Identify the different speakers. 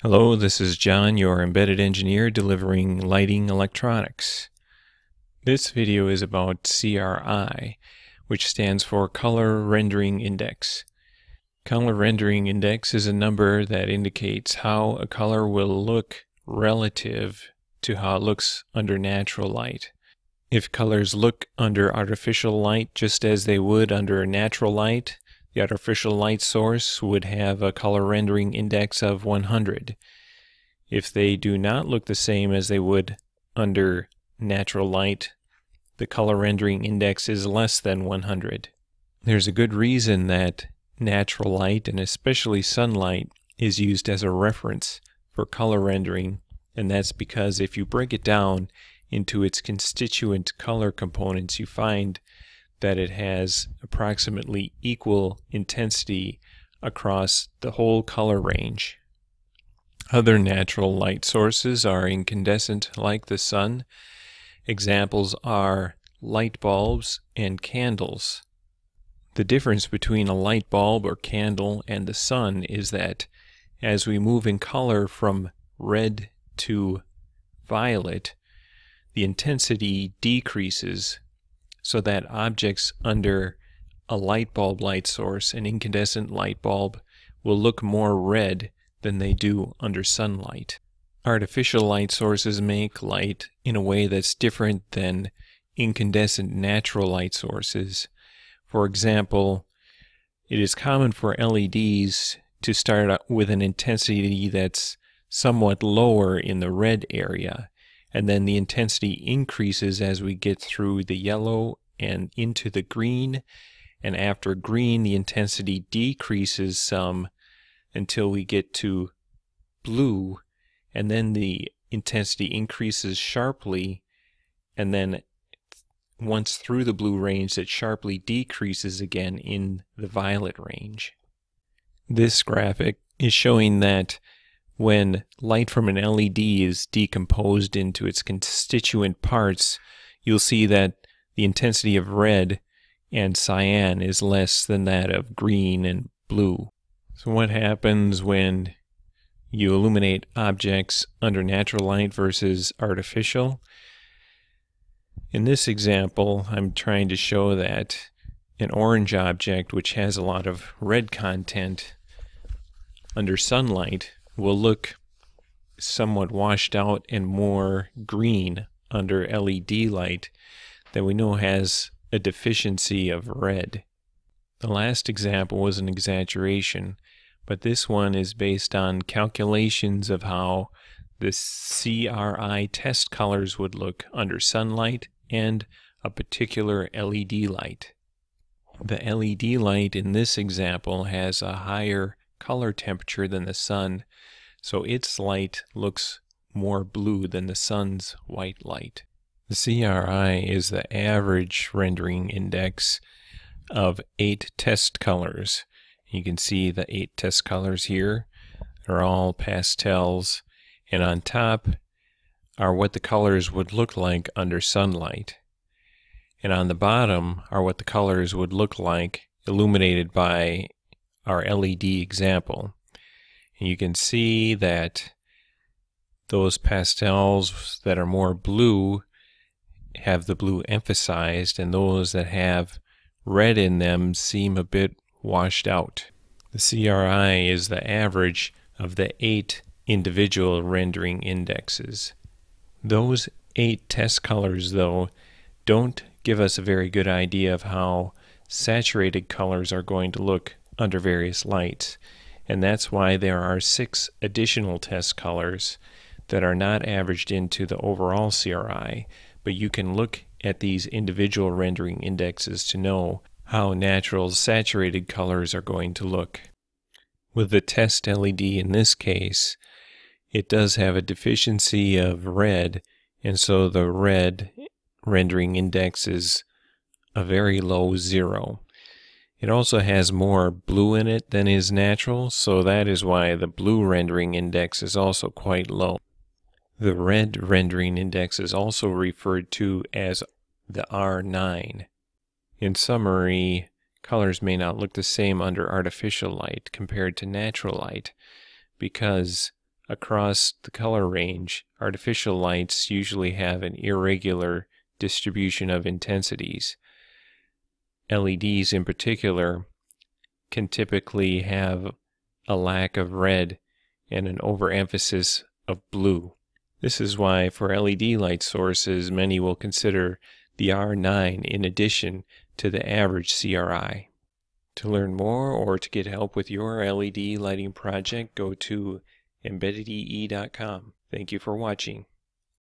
Speaker 1: Hello, this is John, your embedded engineer delivering lighting electronics. This video is about CRI, which stands for Color Rendering Index. Color Rendering Index is a number that indicates how a color will look relative to how it looks under natural light. If colors look under artificial light just as they would under natural light, the artificial light source would have a color rendering index of 100. If they do not look the same as they would under natural light, the color rendering index is less than 100. There's a good reason that natural light, and especially sunlight, is used as a reference for color rendering, and that's because if you break it down into its constituent color components, you find that it has approximately equal intensity across the whole color range. Other natural light sources are incandescent, like the sun. Examples are light bulbs and candles. The difference between a light bulb or candle and the sun is that as we move in color from red to violet, the intensity decreases, so that objects under a light bulb light source, an incandescent light bulb, will look more red than they do under sunlight. Artificial light sources make light in a way that's different than incandescent natural light sources. For example, it is common for LEDs to start out with an intensity that's somewhat lower in the red area, and then the intensity increases as we get through the yellow and into the green, and after green the intensity decreases some until we get to blue, and then the intensity increases sharply, and then once through the blue range it sharply decreases again in the violet range. This graphic is showing that when light from an LED is decomposed into its constituent parts, you'll see that the intensity of red and cyan is less than that of green and blue. So what happens when you illuminate objects under natural light versus artificial? In this example, I'm trying to show that an orange object, which has a lot of red content under sunlight, will look somewhat washed out and more green under LED light that we know has a deficiency of red. The last example was an exaggeration, but this one is based on calculations of how the CRI test colors would look under sunlight and a particular LED light. The LED light in this example has a higher color temperature than the sun, so its light looks more blue than the sun's white light. The CRI is the average rendering index of 8 test colors. You can see the 8 test colors here. They're all pastels, and on top are what the colors would look like under sunlight. And on the bottom are what the colors would look like illuminated by our LED example. And you can see that those pastels that are more blue have the blue emphasized, and those that have red in them seem a bit washed out. The CRI is the average of the 8 individual rendering indexes. Those 8 test colors, though, don't give us a very good idea of how saturated colors are going to look under various lights, and that's why there are 6 additional test colors that are not averaged into the overall CRI, but you can look at these individual rendering indexes to know how natural saturated colors are going to look. With the test LED in this case, it does have a deficiency of red, and so the red rendering index is a very low 0. It also has more blue in it than is natural, so that is why the blue rendering index is also quite low. The red rendering index is also referred to as the R9. In summary, colors may not look the same under artificial light compared to natural light because Across the color range, artificial lights usually have an irregular distribution of intensities. LEDs in particular can typically have a lack of red and an overemphasis of blue. This is why for LED light sources, many will consider the R9 in addition to the average CRI. To learn more or to get help with your LED lighting project, go to embeddedee.com. Thank you for watching.